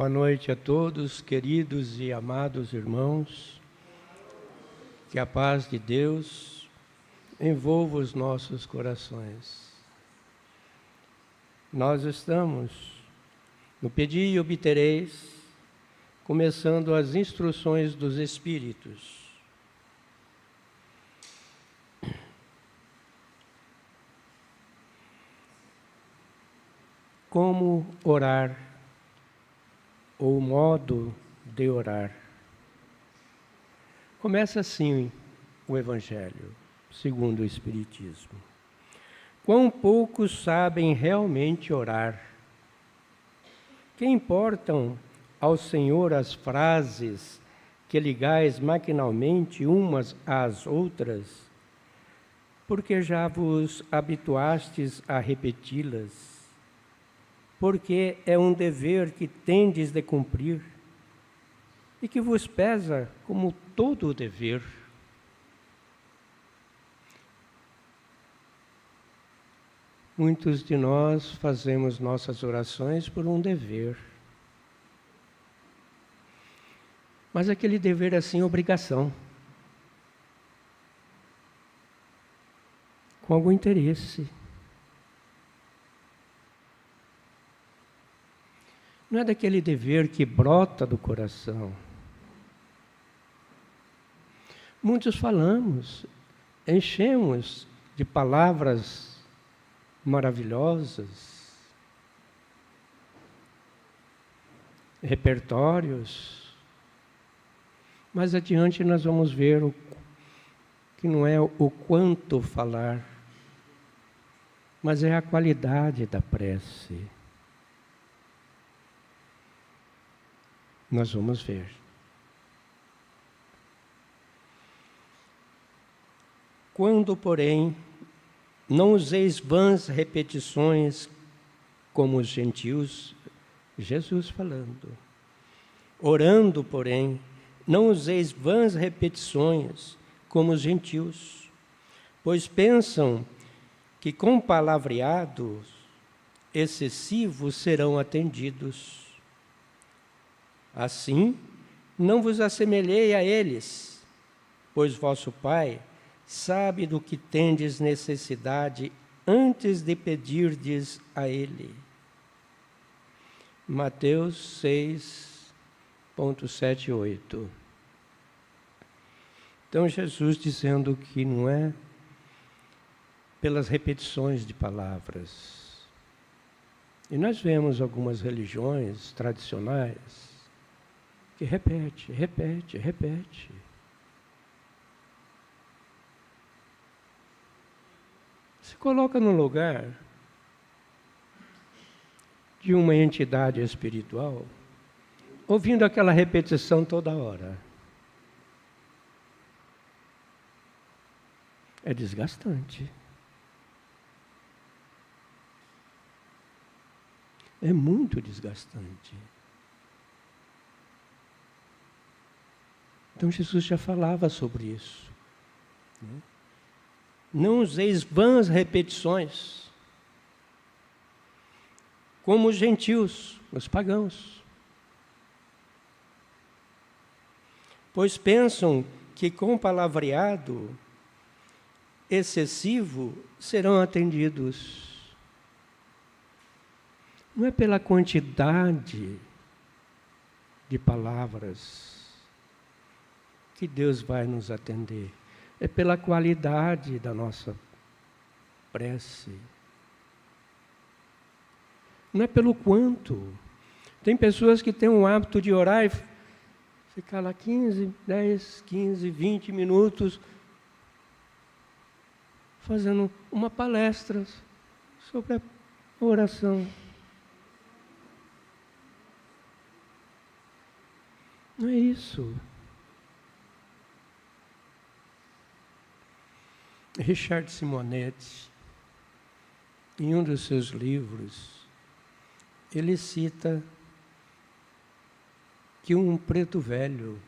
Boa noite a todos, queridos e amados irmãos. Que a paz de Deus envolva os nossos corações. Nós estamos no Pedi e Obtereis, começando as instruções dos Espíritos. Como orar, ou modo de orar. Começa assim o Evangelho, segundo o Espiritismo. Quão poucos sabem realmente orar? Que importam ao Senhor as frases que ligais maquinalmente umas às outras, porque já vos habituastes a repeti-las? Porque é um dever que tendes de cumprir e que vos pesa como todo o dever. Muitos de nós fazemos nossas orações por um dever. Mas aquele dever assim, obrigação. Com algum interesse. Não é daquele dever que brota do coração. Muitos falamos, enchemos de palavras maravilhosas, repertórios, mas adiante nós vamos ver que não é o quanto falar, mas é a qualidade da prece. Nós vamos ver. Quando, porém, não useis vãs repetições como os gentios, Jesus falando. Orando, porém, não useis vãs repetições como os gentios, pois pensam que com palavreados excessivos serão atendidos. Assim, não vos assemelhei a eles, pois vosso Pai sabe do que tendes necessidade antes de pedirdes a Ele. Mateus 6:7-8. Então, Jesus dizendo que não é pelas repetições de palavras. E nós vemos algumas religiões tradicionais que repete. Se coloca no lugar de uma entidade espiritual, ouvindo aquela repetição toda hora. É desgastante. É muito desgastante. Então Jesus já falava sobre isso. Não useis vãs repetições, como os gentios, os pagãos. Pois pensam que com palavreado excessivo serão atendidos. Não é pela quantidade de palavras que Deus vai nos atender. É pela qualidade da nossa prece. Não é pelo quanto. Tem pessoas que têm o hábito de orar e ficar lá 10, 15, 20 minutos fazendo uma palestra sobre a oração. Não é isso. Richard Simonetti, em um dos seus livros, ele cita que um preto velho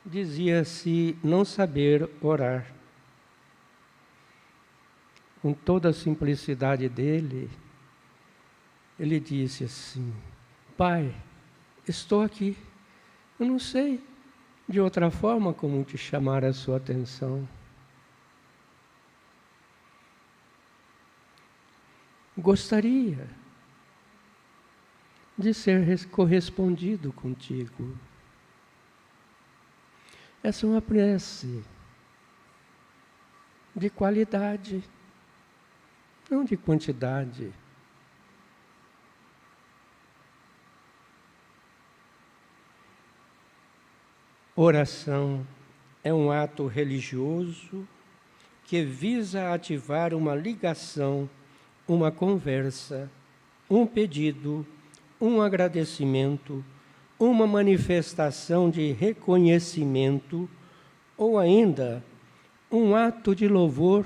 dizia-se não saber orar. Com toda a simplicidade dele, ele disse assim: Pai, estou aqui. Eu não sei de outra forma como te chamar a sua atenção. Gostaria de ser correspondido contigo. Essa é uma prece de qualidade, não de quantidade. Oração é um ato religioso que visa ativar uma ligação, uma conversa, um pedido, um agradecimento, uma manifestação de reconhecimento ou ainda um ato de louvor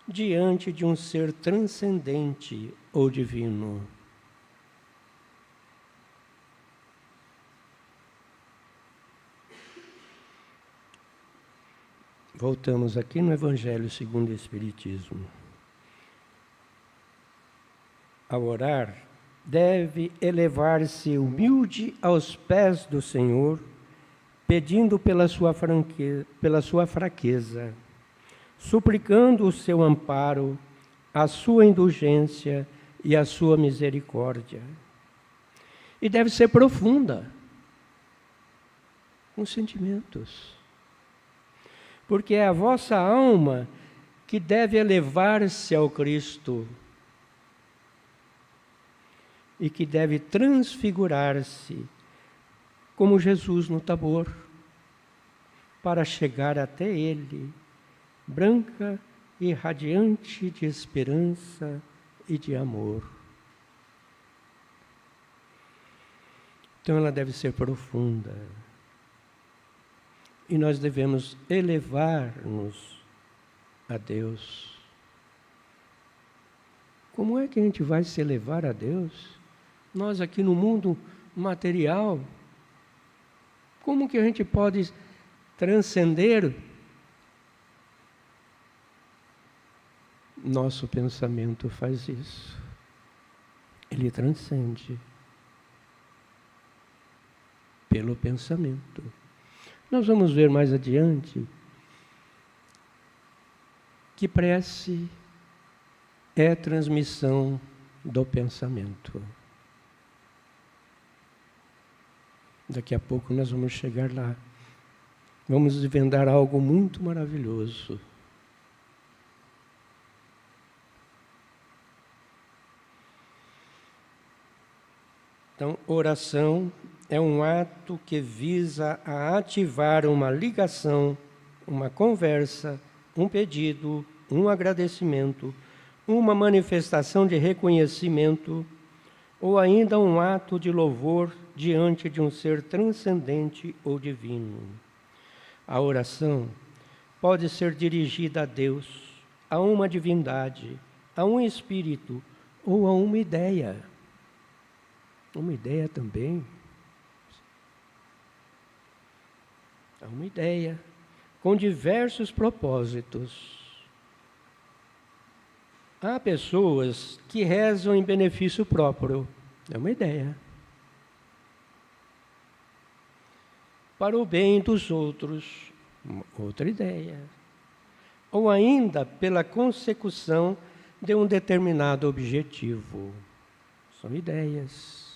diante de um ser transcendente ou divino. Voltamos aqui no Evangelho segundo o Espiritismo. Ao orar, deve elevar-se humilde aos pés do Senhor, pedindo pela sua fraqueza, suplicando o seu amparo, a sua indulgência e a sua misericórdia. E deve ser profunda, com sentimentos. Porque é a vossa alma que deve elevar-se ao Cristo e que deve transfigurar-se como Jesus no Tabor, para chegar até Ele, branca e radiante de esperança e de amor. Então ela deve ser profunda. E nós devemos elevar-nos a Deus. Como é que a gente vai se elevar a Deus? Nós aqui no mundo material, como que a gente pode transcender? Nosso pensamento faz isso. Ele transcende pelo pensamento. Nós vamos ver mais adiante que prece é transmissão do pensamento. Daqui a pouco nós vamos chegar lá. Vamos desvendar algo muito maravilhoso. Então, oração é um ato que visa a ativar uma ligação, uma conversa, um pedido, um agradecimento, uma manifestação de reconhecimento ou ainda um ato de louvor diante de um ser transcendente ou divino. A oração pode ser dirigida a Deus, a uma divindade, a um espírito ou a uma ideia. Uma ideia também. É uma ideia com diversos propósitos. Há pessoas que rezam em benefício próprio. É uma ideia. Para o bem dos outros. Outra ideia. Ou ainda pela consecução de um determinado objetivo. São ideias.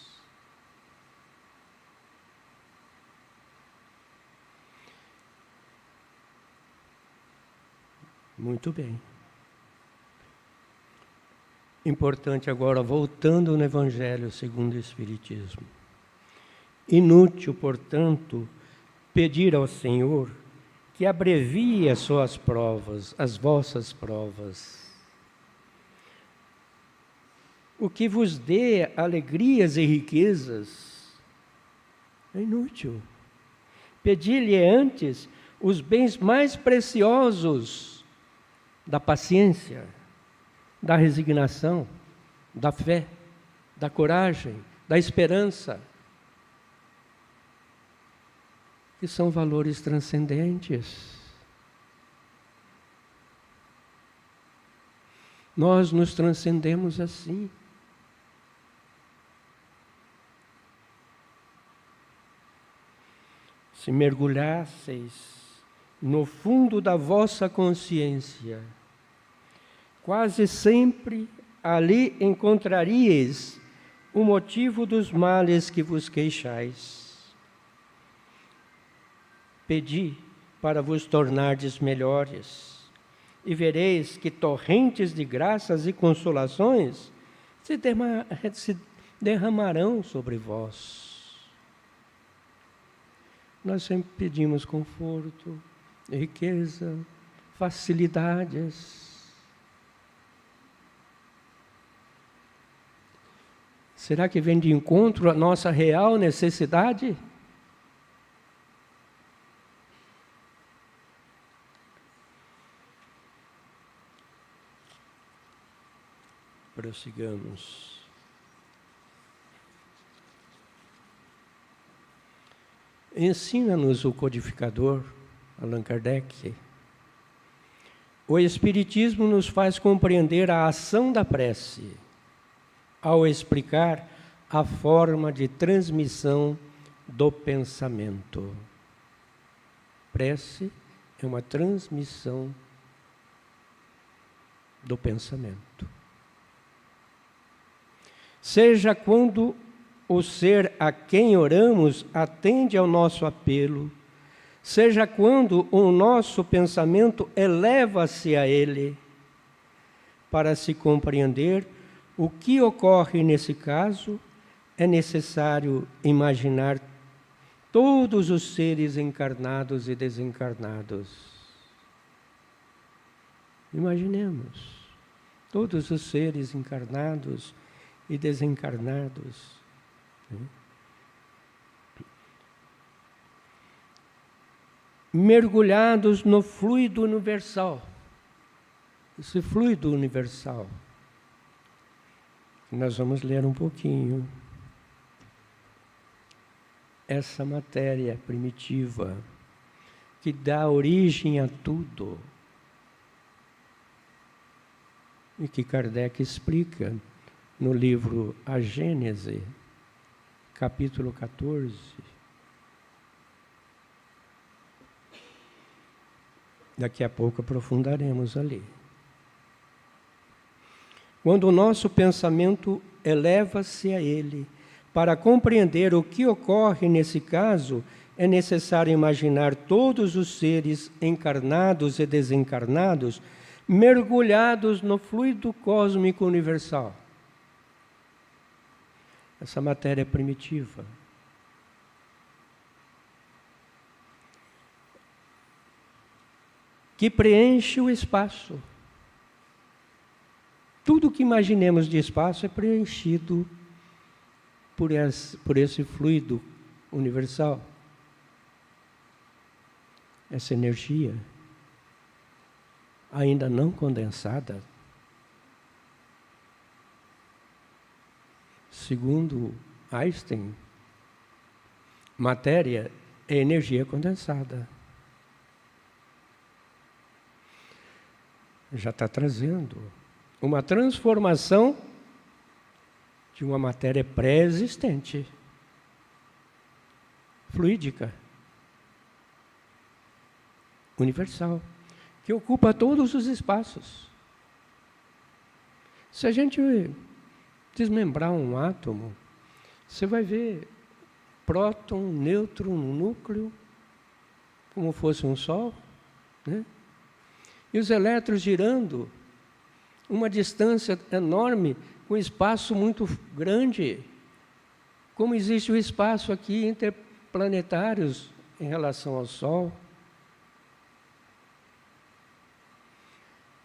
Muito bem. Importante agora, voltando no Evangelho segundo o Espiritismo. Inútil, portanto, pedir ao Senhor que abrevie as suas provas, as vossas provas. O que vos dê alegrias e riquezas é inútil. Pedir-lhe antes os bens mais preciosos da paciência, da resignação, da fé, da coragem, da esperança, que são valores transcendentes. Nós nos transcendemos assim. se mergulhasseis no fundo da vossa consciência, quase sempre ali encontraríeis o motivo dos males que vos queixais. Pedi para vos tornardes melhores, e vereis que torrentes de graças e consolações se derramarão sobre vós. Nós sempre pedimos conforto, riqueza, facilidades. Será que vem de encontro à nossa real necessidade? Prossigamos. Ensina-nos o codificador, Allan Kardec. O Espiritismo nos faz compreender a ação da prece, ao explicar a forma de transmissão do pensamento. Prece é uma transmissão do pensamento. Seja quando o ser a quem oramos atende ao nosso apelo, seja quando o nosso pensamento eleva-se a ele, para se compreender o que ocorre nesse caso, é necessário imaginar todos os seres encarnados e desencarnados. Imaginemos todos os seres encarnados e desencarnados. Mergulhados no fluido universal. Esse fluido universal. Nós vamos ler um pouquinho. Essa matéria primitiva que dá origem a tudo. E que Kardec explica no livro A Gênese, capítulo 14. Daqui a pouco aprofundaremos ali. Quando o nosso pensamento eleva-se a ele, para compreender o que ocorre nesse caso, é necessário imaginar todos os seres encarnados e desencarnados mergulhados no fluido cósmico universal. Essa matéria primitiva. Que preenche o espaço. Tudo que imaginemos de espaço é preenchido por esse fluido universal. Essa energia, ainda não condensada, segundo Einstein, matéria é energia condensada. Já está trazendo uma transformação de uma matéria pré-existente, fluídica, universal, que ocupa todos os espaços. Se a gente desmembrar um átomo, você vai ver próton, nêutron, núcleo, como fosse um sol, né? E os elétrons girando uma distância enorme, com espaço muito grande, como existe o espaço aqui interplanetários em relação ao Sol.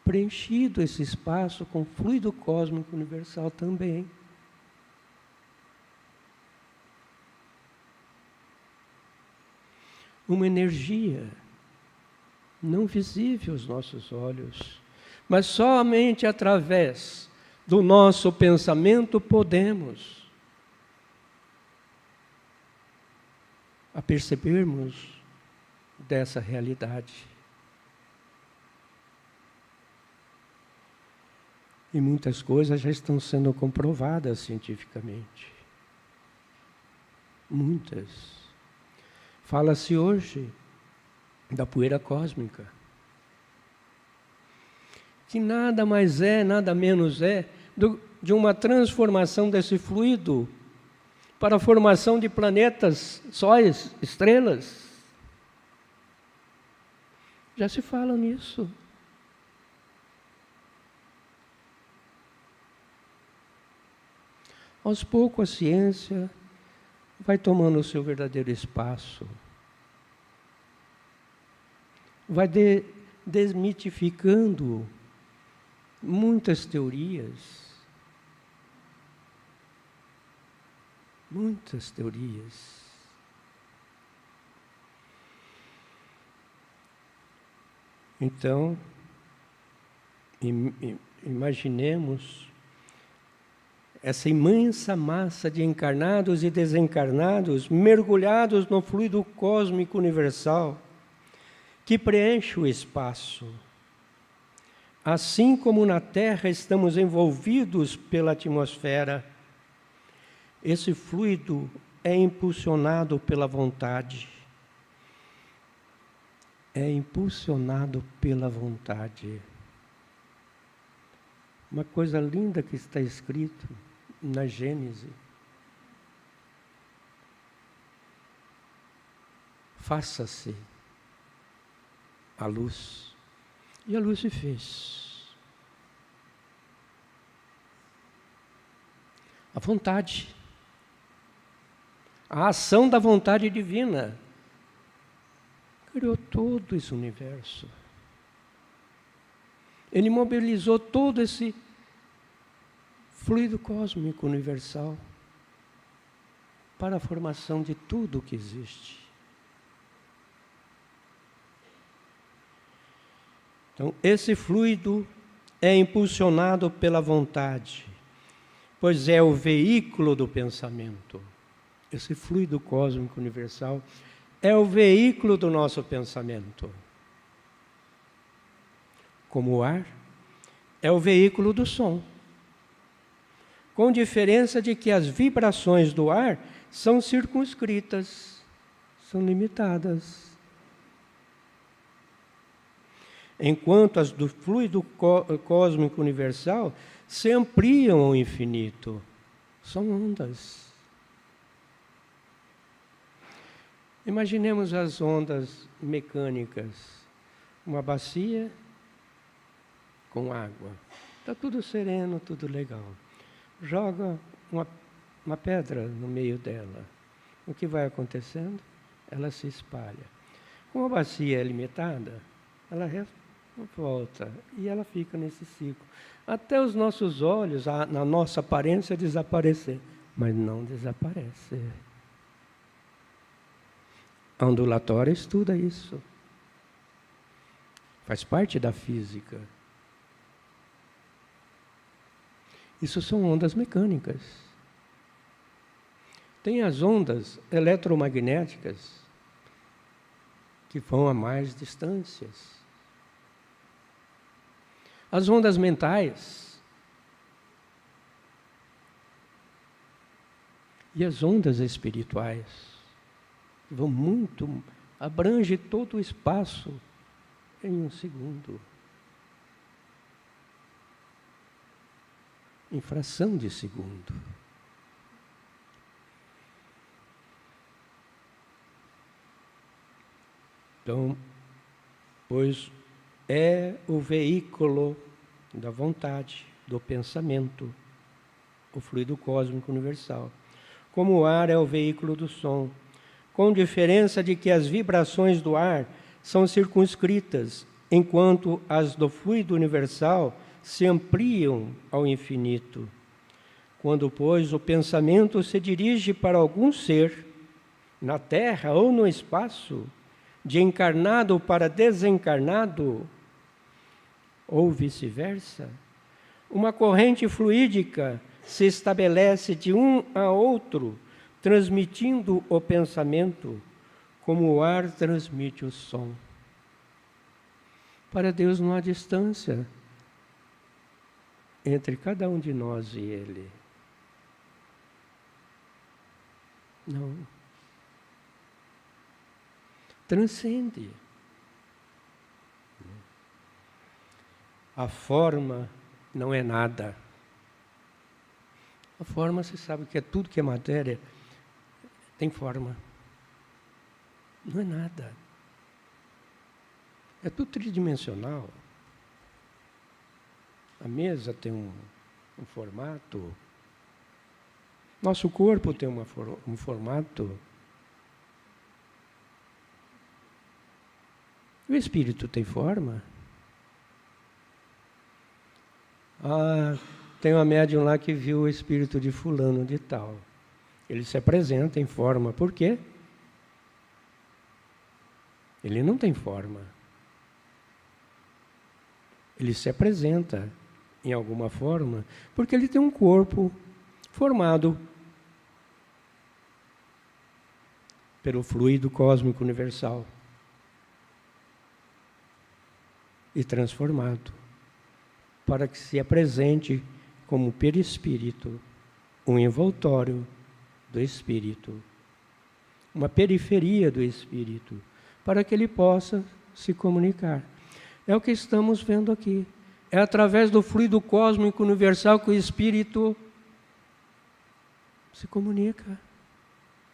Preenchido esse espaço com fluido cósmico universal também. Uma energia não visível aos nossos olhos, mas somente através do nosso pensamento podemos apercebermos dessa realidade. E muitas coisas já estão sendo comprovadas cientificamente. Muitas. Fala-se hoje da poeira cósmica, que nada mais é, nada menos é de uma transformação desse fluido para a formação de planetas, sóis, estrelas. Já se fala nisso. Aos poucos a ciência vai tomando o seu verdadeiro espaço. Vai desmitificando muitas teorias. Muitas teorias. Então, imaginemos essa imensa massa de encarnados e desencarnados mergulhados no fluido cósmico universal que preenche o espaço. Assim como na Terra estamos envolvidos pela atmosfera, esse fluido é impulsionado pela vontade. É impulsionado pela vontade. Uma coisa linda que está escrito na Gênese. Faça-se a luz. E a luz se fez. A vontade. A ação da vontade divina criou todo esse universo. Ele mobilizou todo esse fluido cósmico universal para a formação de tudo o que existe. Então, esse fluido é impulsionado pela vontade, pois é o veículo do pensamento. Esse fluido cósmico universal é o veículo do nosso pensamento. Como o ar, é o veículo do som. Com diferença de que as vibrações do ar são circunscritas, são limitadas. Enquanto as do fluido cósmico universal se ampliam ao infinito. São ondas. Imaginemos as ondas mecânicas. Uma bacia com água. Está tudo sereno, tudo legal. Joga uma pedra no meio dela. O que vai acontecendo? Ela se espalha. Como a bacia é limitada, ela volta e ela fica nesse ciclo. Até os nossos olhos, na nossa aparência, desaparecer. Mas não desaparece. A ondulatória estuda isso. Faz parte da física. Isso são ondas mecânicas. Tem as ondas eletromagnéticas que vão a mais distâncias. As ondas mentais. E as ondas espirituais. Vão muito, abrange todo o espaço em um segundo. Em fração de segundo. Então, pois é o veículo da vontade, do pensamento, o fluido cósmico universal. Como o ar é o veículo do som, com diferença de que as vibrações do ar são circunscritas, enquanto as do fluido universal se ampliam ao infinito. Quando, pois, o pensamento se dirige para algum ser, na Terra ou no espaço, de encarnado para desencarnado, ou vice-versa, uma corrente fluídica se estabelece de um a outro, transmitindo o pensamento, como o ar transmite o som. Para Deus não há distância entre cada um de nós e Ele. Não. transcende. A forma não é nada. A forma, você sabe que é tudo que é matéria, tem forma. Não é nada. É tudo tridimensional. A mesa tem um formato. Nosso corpo tem um formato. O espírito tem forma. Tem uma médium lá que viu o espírito de fulano de tal. Ele se apresenta em forma. Por quê? Ele não tem forma. Ele se apresenta em alguma forma porque ele tem um corpo formado pelo fluido cósmico universal e transformado para que se apresente como perispírito, um envoltório do espírito, uma periferia do espírito, para que ele possa se comunicar. É o que estamos vendo aqui. É através do fluido cósmico universal que o espírito se comunica,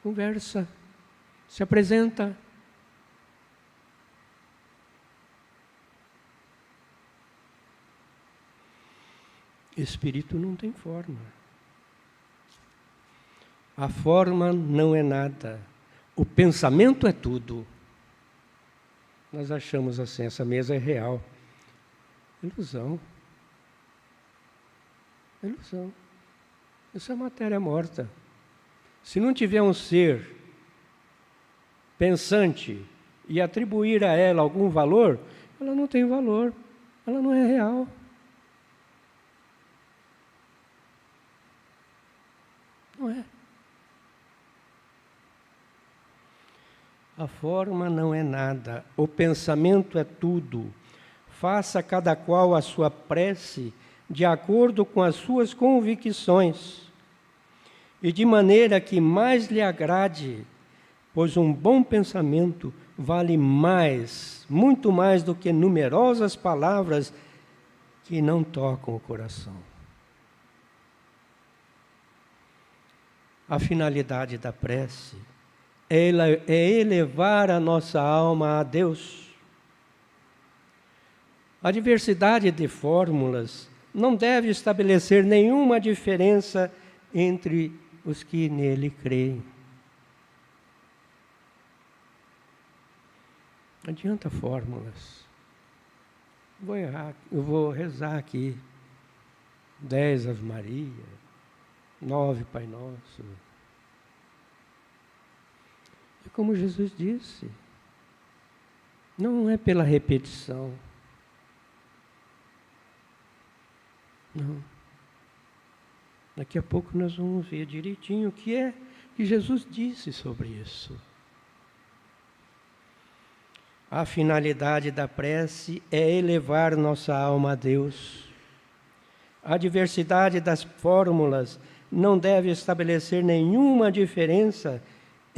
conversa, se apresenta. Espírito não tem forma. A forma não é nada. O pensamento é tudo. Nós achamos assim, essa mesa é real. Ilusão. Ilusão. Isso é matéria morta. Se não tiver um ser pensante e atribuir a ela algum valor, ela não tem valor. Ela não é real. Não é. A forma não é nada, o pensamento é tudo. Faça cada qual a sua prece de acordo com as suas convicções e de maneira que mais lhe agrade, pois um bom pensamento vale mais, muito mais do que numerosas palavras que não tocam o coração. A finalidade da prece é elevar a nossa alma a Deus. A diversidade de fórmulas não deve estabelecer nenhuma diferença entre os que nele creem. Não adianta fórmulas. Eu vou rezar aqui 10 Ave Maria, 9 Pai Nosso. É como Jesus disse, não é pela repetição. Não. Daqui a pouco nós vamos ver direitinho o que é que Jesus disse sobre isso. A finalidade da prece é elevar nossa alma a Deus. A diversidade das fórmulas não deve estabelecer nenhuma diferença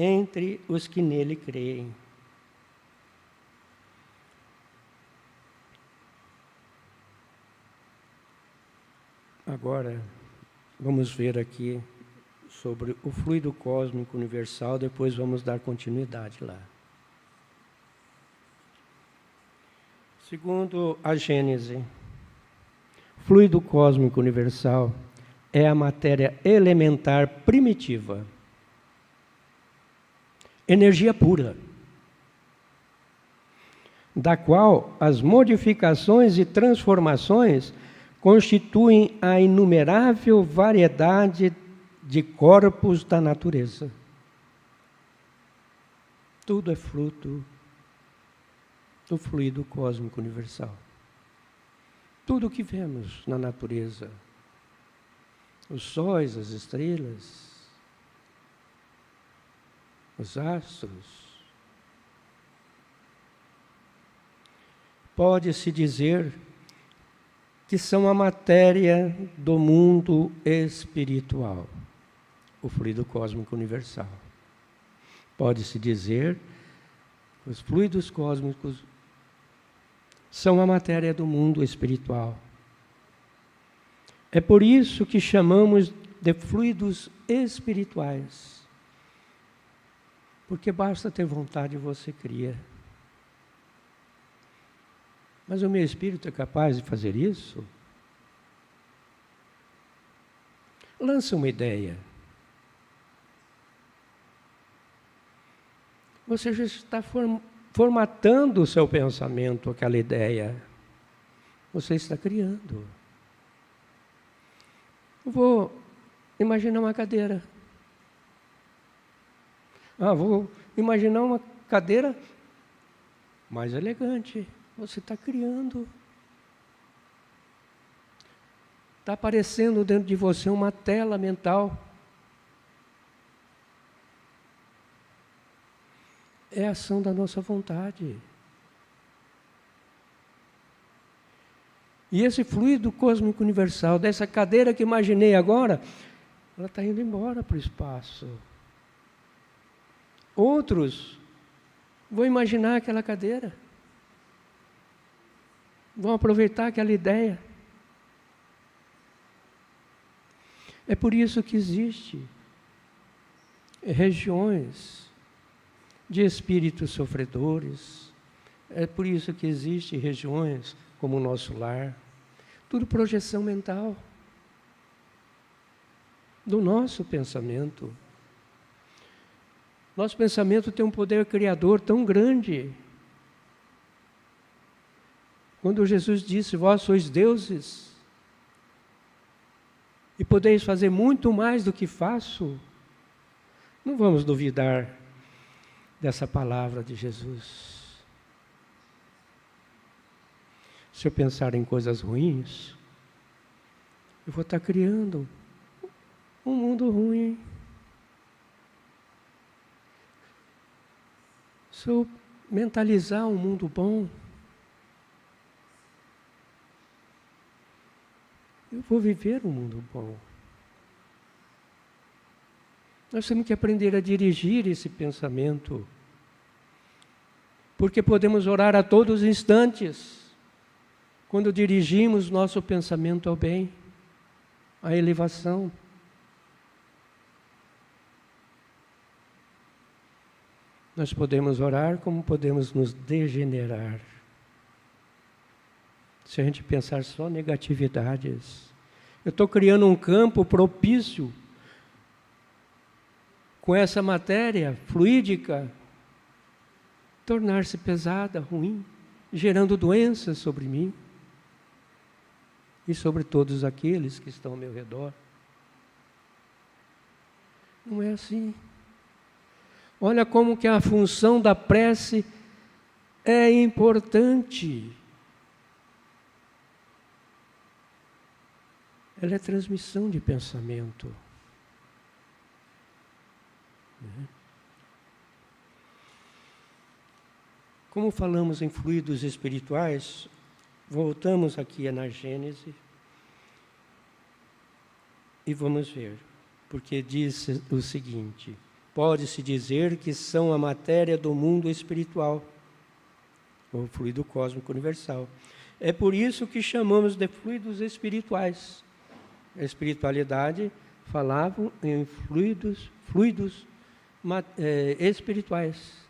entre os que nele creem. Agora, vamos ver aqui sobre o fluido cósmico universal, depois vamos dar continuidade lá. Segundo a Gênese, fluido cósmico universal é a matéria elementar primitiva, energia pura, da qual as modificações e transformações constituem a inumerável variedade de corpos da natureza. Tudo é fruto do fluido cósmico universal. Tudo o que vemos na natureza, os sóis, as estrelas, os astros, pode-se dizer que são a matéria do mundo espiritual, o fluido cósmico universal. Pode-se dizer, Os fluidos cósmicos são a matéria do mundo espiritual. É por isso que chamamos de fluidos espirituais. Porque basta ter vontade e você cria. Mas o meu espírito é capaz de fazer isso? Lança uma ideia. Você já está formatando o seu pensamento, aquela ideia. Você está criando. Eu vou imaginar uma cadeira. Vou imaginar uma cadeira mais elegante. Você está criando. Está aparecendo dentro de você uma tela mental. É a ação da nossa vontade. E esse fluido cósmico universal, dessa cadeira que imaginei agora, ela está indo embora para o espaço. Outros vão imaginar aquela cadeira. Vão aproveitar aquela ideia. É por isso que existe regiões de espíritos sofredores. É por isso que existem regiões como o nosso lar. Tudo projeção mental do nosso pensamento. Nosso pensamento tem um poder criador tão grande. Quando Jesus disse, vós sois deuses, e podeis fazer muito mais do que faço, não vamos duvidar dessa palavra de Jesus. Se eu pensar em coisas ruins, eu vou estar criando um mundo ruim. Se eu mentalizar um mundo bom, eu vou viver um mundo bom. Nós temos que aprender a dirigir esse pensamento, porque podemos orar a todos os instantes, quando dirigimos nosso pensamento ao bem, à elevação. Nós podemos orar como podemos nos degenerar. Se a gente pensar só negatividades. Eu estou criando um campo propício com essa matéria fluídica tornar-se pesada, ruim, gerando doenças sobre mim e sobre todos aqueles que estão ao meu redor. Não é assim. Olha como que a função da prece é importante. Ela é transmissão de pensamento. Como falamos em fluidos espirituais, voltamos aqui na Gênese e vamos ver, porque diz o seguinte: pode-se dizer que são a matéria do mundo espiritual, o fluido cósmico universal. É por isso que chamamos de fluidos espirituais. A espiritualidade falava em fluidos espirituais.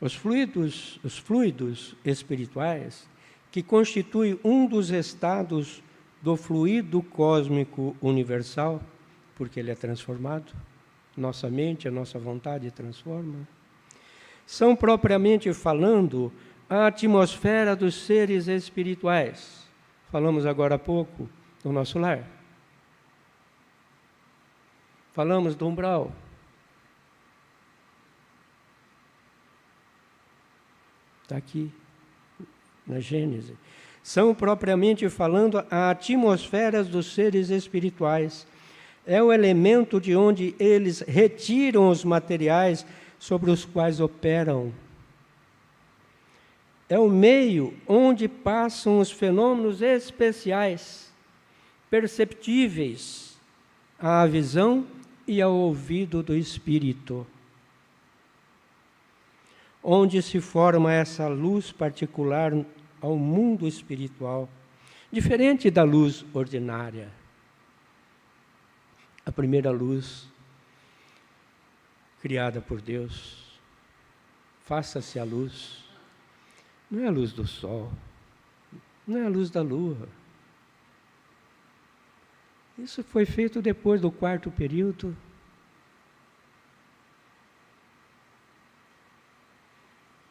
Os fluidos espirituais, que constituem um dos estados do fluido cósmico universal, porque ele é transformado, nossa mente, a nossa vontade transforma, são propriamente falando a atmosfera dos seres espirituais. Falamos agora há pouco do nosso lar. Falamos do umbral. Está aqui na Gênese. São propriamente falando a atmosfera dos seres espirituais. É o elemento de onde eles retiram os materiais sobre os quais operam. É o meio onde passam os fenômenos especiais, perceptíveis à visão e ao ouvido do espírito. onde se forma essa luz particular ao mundo espiritual, diferente da luz ordinária. A primeira luz criada por Deus, faça-se a luz, não é a luz do sol, não é a luz da lua. Isso foi feito depois do quarto período.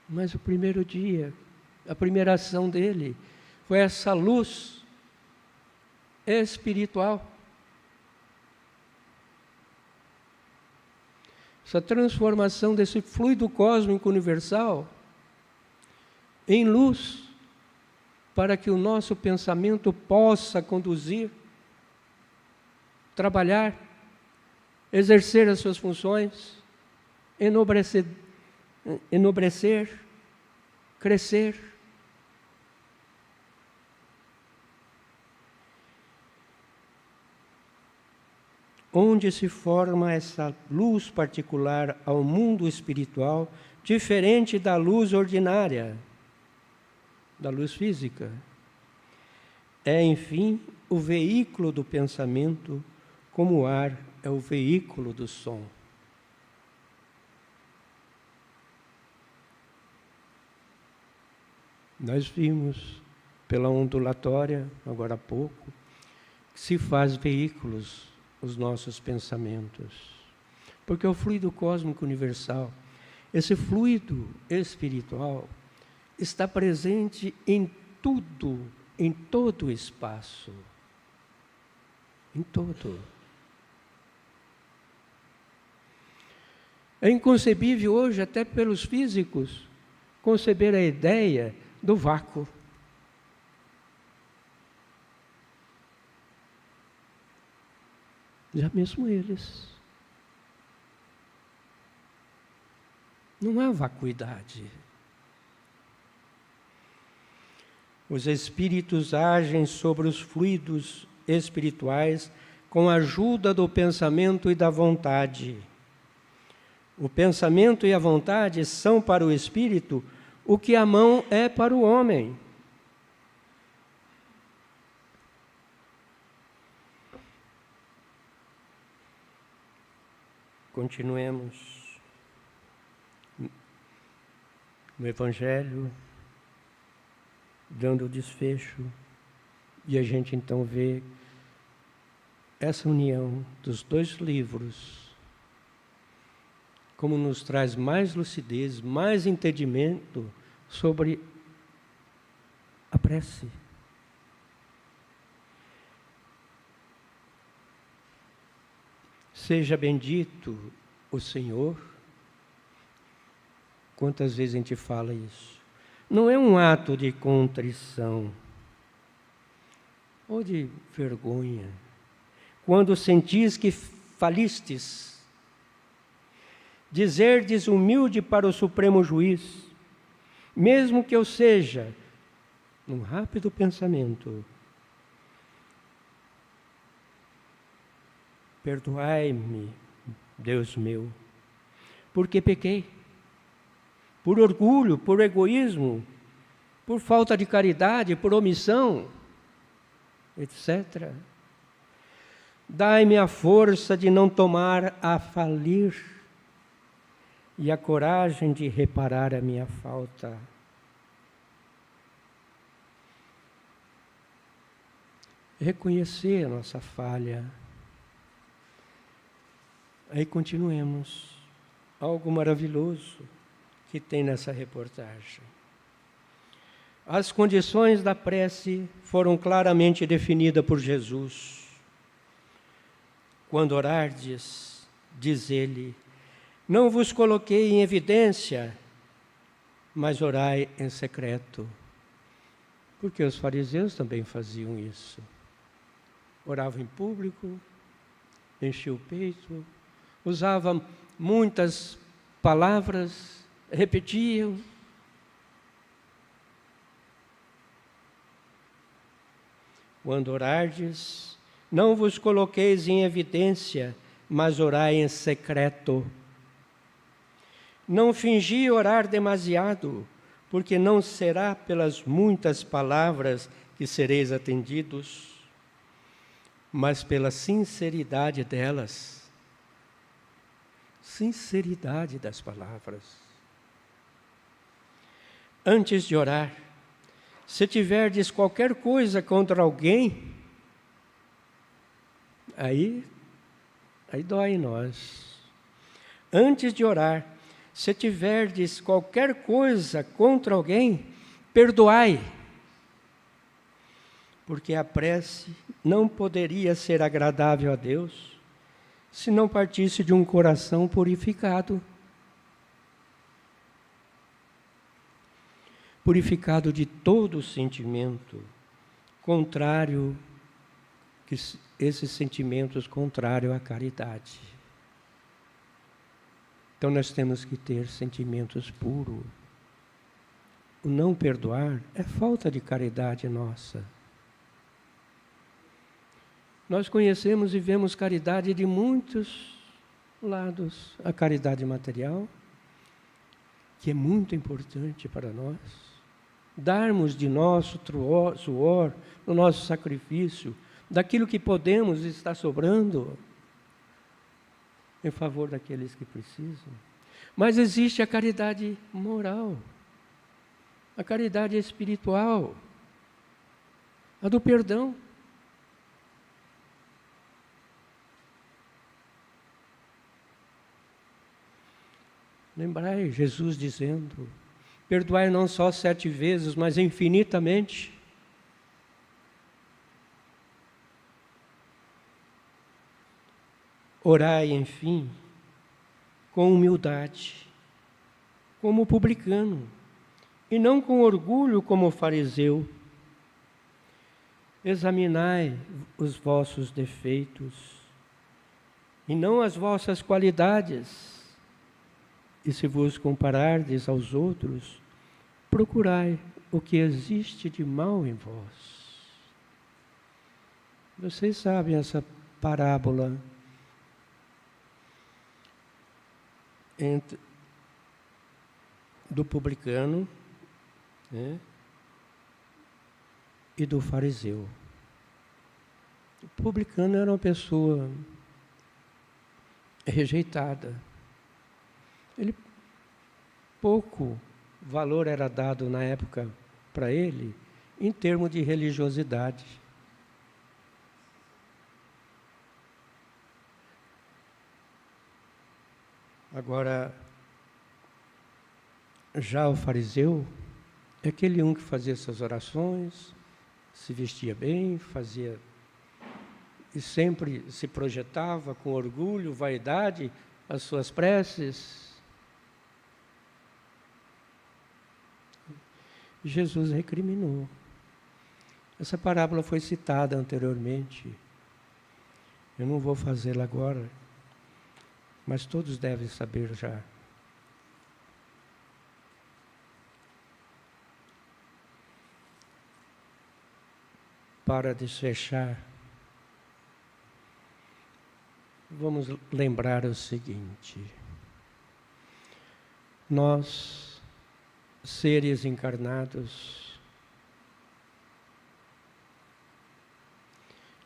Mas o primeiro dia, a primeira ação dele, foi essa luz espiritual. Essa transformação desse fluido cósmico universal em luz, para que o nosso pensamento possa conduzir, trabalhar, exercer as suas funções, enobrecer, crescer. Onde se forma essa luz particular ao mundo espiritual, diferente da luz ordinária, da luz física. É, enfim, o veículo do pensamento, como o ar é o veículo do som. Nós vimos pela ondulatória, agora há pouco, que se faz veículos os nossos pensamentos. Porque o fluido cósmico universal, esse fluido espiritual, está presente em tudo, em todo o espaço. Em todo. É inconcebível hoje, até pelos físicos, conceber a ideia do vácuo. Já mesmo eles. Não há vacuidade. Os espíritos agem sobre os fluidos espirituais com a ajuda do pensamento e da vontade. O pensamento e a vontade são para o espírito o que a mão é para o homem. Continuemos no Evangelho, dando o desfecho, e a gente então vê essa união dos dois livros, como nos traz mais lucidez, mais entendimento sobre a prece. Seja bendito o Senhor. Quantas vezes a gente fala isso? Não é um ato de contrição ou de vergonha. Quando sentis que falistes, dizerdes humilde para o Supremo Juiz, mesmo que eu seja, num rápido pensamento, perdoai-me, Deus meu, porque pequei, por orgulho, por egoísmo, por falta de caridade, por omissão, etc. Dai-me a força de não tomar a falir e a coragem de reparar a minha falta. Reconhecer a nossa falha. Aí continuemos. Algo maravilhoso que tem nessa reportagem. As condições da prece foram claramente definidas por Jesus. Quando orardes, diz ele, não vos coloquei em evidência, mas orai em secreto. Porque os fariseus também faziam isso. Oravam em público, enchiam o peito, usavam muitas palavras, repetiam. Quando orardes, não vos coloqueis em evidência, mas orai em secreto. Não fingi orar demasiado, porque não será pelas muitas palavras que sereis atendidos, mas pela sinceridade delas. Sinceridade das palavras. Antes de orar, se tiverdes qualquer coisa contra alguém, aí dói em nós. Antes de orar, se tiverdes qualquer coisa contra alguém, perdoai, porque a prece não poderia ser agradável a Deus se não partisse de um coração purificado. Purificado de todo sentimento contrário, esses sentimentos contrários à caridade. Então nós temos que ter sentimentos puros. O não perdoar é falta de caridade nossa. Nós conhecemos e vemos caridade de muitos lados. A caridade material, que é muito importante para nós. Darmos de nosso suor, do nosso sacrifício, daquilo que podemos estar sobrando, em favor daqueles que precisam. Mas existe a caridade moral, a caridade espiritual, a do perdão. Lembrai Jesus dizendo: perdoai não só 7 vezes, mas infinitamente. Orai, enfim, com humildade, como publicano, e não com orgulho como fariseu. Examinai os vossos defeitos, e não as vossas qualidades. E se vos comparardes aos outros, procurai o que existe de mal em vós. Vocês sabem essa parábola do publicano, né, e do fariseu. O publicano era uma pessoa rejeitada. Pouco valor era dado na época para ele em termos de religiosidade. Agora, já o fariseu é aquele que fazia essas orações, se vestia bem, fazia e sempre se projetava com orgulho, vaidade, as suas preces. Jesus recriminou. Essa parábola foi citada anteriormente. Eu não vou fazê-la agora, mas todos devem saber já. Para desfechar, vamos lembrar o seguinte: nós, seres encarnados,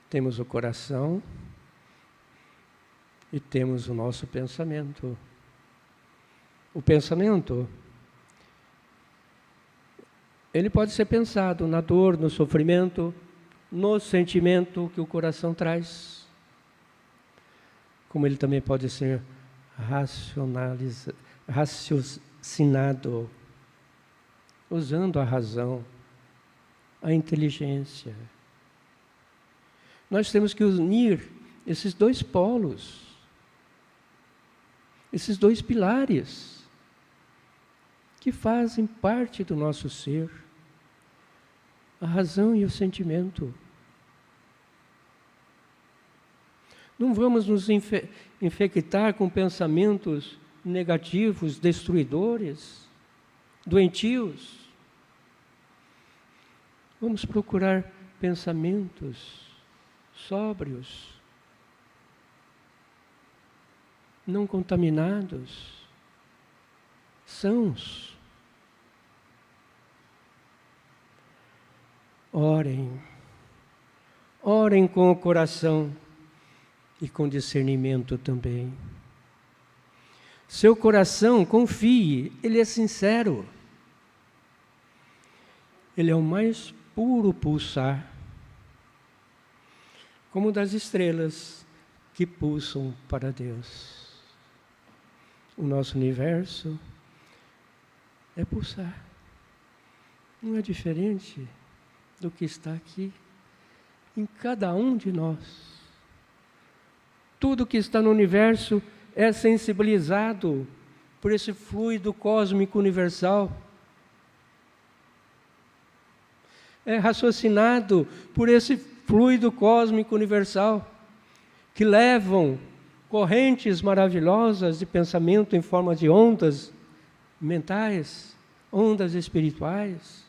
temos o coração e temos o nosso pensamento. O pensamento, ele pode ser pensado na dor, no sofrimento, no sentimento que o coração traz, como ele também pode ser raciocinado, usando a razão, a inteligência. Nós temos que unir esses 2 polos, esses 2 pilares, que fazem parte do nosso ser, a razão e o sentimento. Não vamos nos infectar com pensamentos negativos, destruidores, doentios. Vamos procurar pensamentos sóbrios, não contaminados. sãos. Orem. Orem com o coração e com discernimento também. Seu coração, confie, ele é sincero. Ele é o mais puro pulsar, como das estrelas que pulsam para Deus. O nosso universo é pulsar. Não é diferente do que está aqui em cada um de nós. Tudo que está no universo é sensibilizado por esse fluido cósmico universal. É raciocinado por esse fluido cósmico universal, que levam correntes maravilhosas de pensamento em forma de ondas mentais, ondas espirituais,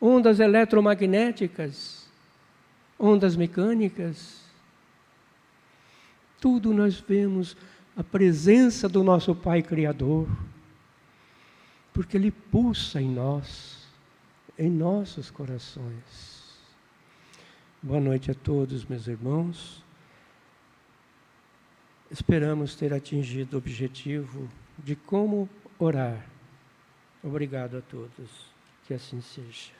ondas eletromagnéticas, ondas mecânicas. Tudo nós vemos a presença do nosso Pai Criador, porque Ele pulsa em nós, em nossos corações. Boa noite a todos, meus irmãos. Esperamos ter atingido o objetivo de como orar. Obrigado a todos. Que assim seja.